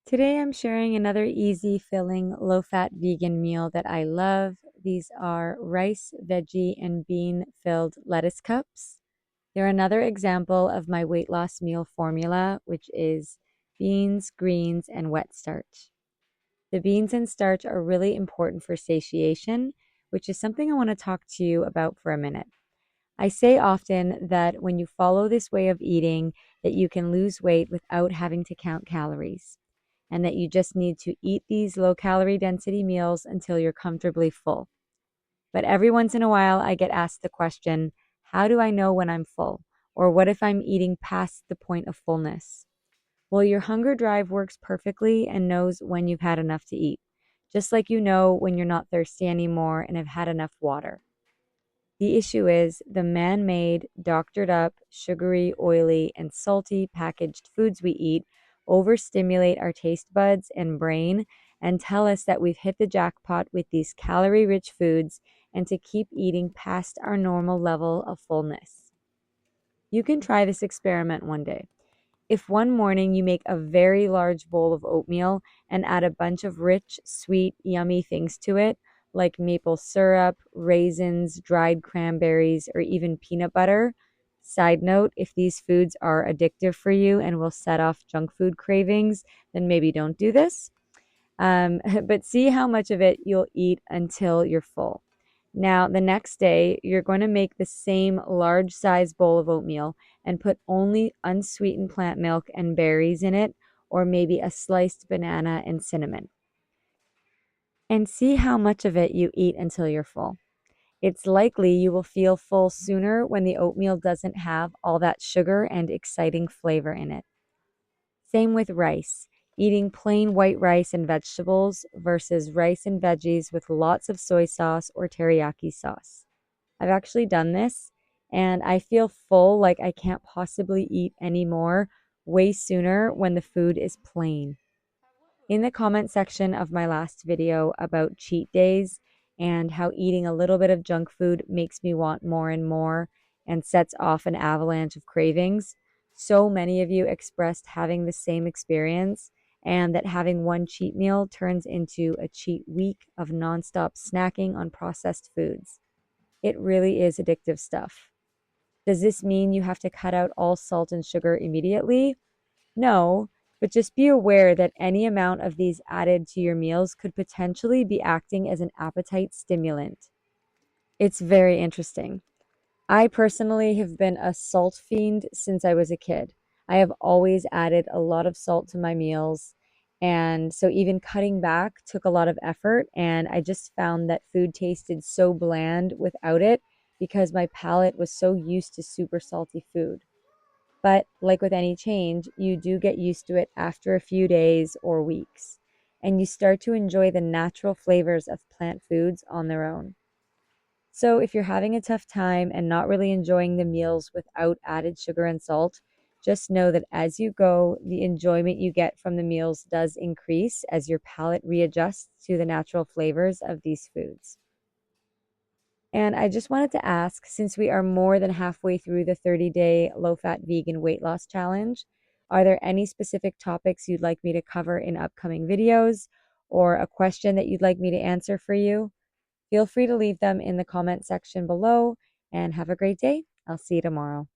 Today I'm sharing another easy, filling, low-fat vegan meal that I love. These are rice, veggie, and bean-filled lettuce cups. They're another example of my weight loss meal formula, which is beans, greens, and wet starch. The beans and starch are really important for satiation, which is something I want to talk to you about for a minute. I say often that when you follow this way of eating, that you can lose weight without having to count calories, and that you just need to eat these low calorie density meals until you're comfortably full. But every once in a while, I get asked the question, how do I know when I'm full? Or what if I'm eating past the point of fullness? Well, your hunger drive works perfectly and knows when you've had enough to eat, just like you know when you're not thirsty anymore and have had enough water. The issue is the man made, doctored up, sugary, oily, and salty packaged foods we eat overstimulate our taste buds and brain and tell us that we've hit the jackpot with these calorie rich foods and to keep eating past our normal level of fullness. You can try this experiment one day. If one morning you make a very large bowl of oatmeal and add a bunch of rich, sweet, yummy things to it, like maple syrup, raisins, dried cranberries, or even peanut butter. Side note, if these foods are addictive for you and will set off junk food cravings, then maybe don't do this. But see how much of it you'll eat until you're full. Now, the next day, you're going to make the same large size bowl of oatmeal and put only unsweetened plant milk and berries in it, or maybe a sliced banana and cinnamon. And see how much of it you eat until you're full. It's likely you will feel full sooner when the oatmeal doesn't have all that sugar and exciting flavor in it. Same with rice. Eating plain white rice and vegetables versus rice and veggies with lots of soy sauce or teriyaki sauce. I've actually done this and I feel full, like I can't possibly eat any more way sooner when the food is plain. In the comment section of my last video about cheat days and how eating a little bit of junk food makes me want more and more and sets off an avalanche of cravings, so many of you expressed having the same experience and that having one cheat meal turns into a cheat week of nonstop snacking on processed foods. It really is addictive stuff. Does this mean you have to cut out all salt and sugar immediately? No, but just be aware that any amount of these added to your meals could potentially be acting as an appetite stimulant. It's very interesting. I personally have been a salt fiend since I was a kid. I have always added a lot of salt to my meals. And so even cutting back took a lot of effort. And I just found that food tasted so bland without it because my palate was so used to super salty food. But like with any change, you do get used to it after a few days or weeks. And you start to enjoy the natural flavors of plant foods on their own. So, if you're having a tough time and not really enjoying the meals without added sugar and salt, just know that as you go, the enjoyment you get from the meals does increase as your palate readjusts to the natural flavors of these foods. And I just wanted to ask, since we are more than halfway through the 30-day low-fat vegan weight loss challenge, are there any specific topics you'd like me to cover in upcoming videos or a question that you'd like me to answer for you? Feel free to leave them in the comment section below and have a great day. I'll see you tomorrow.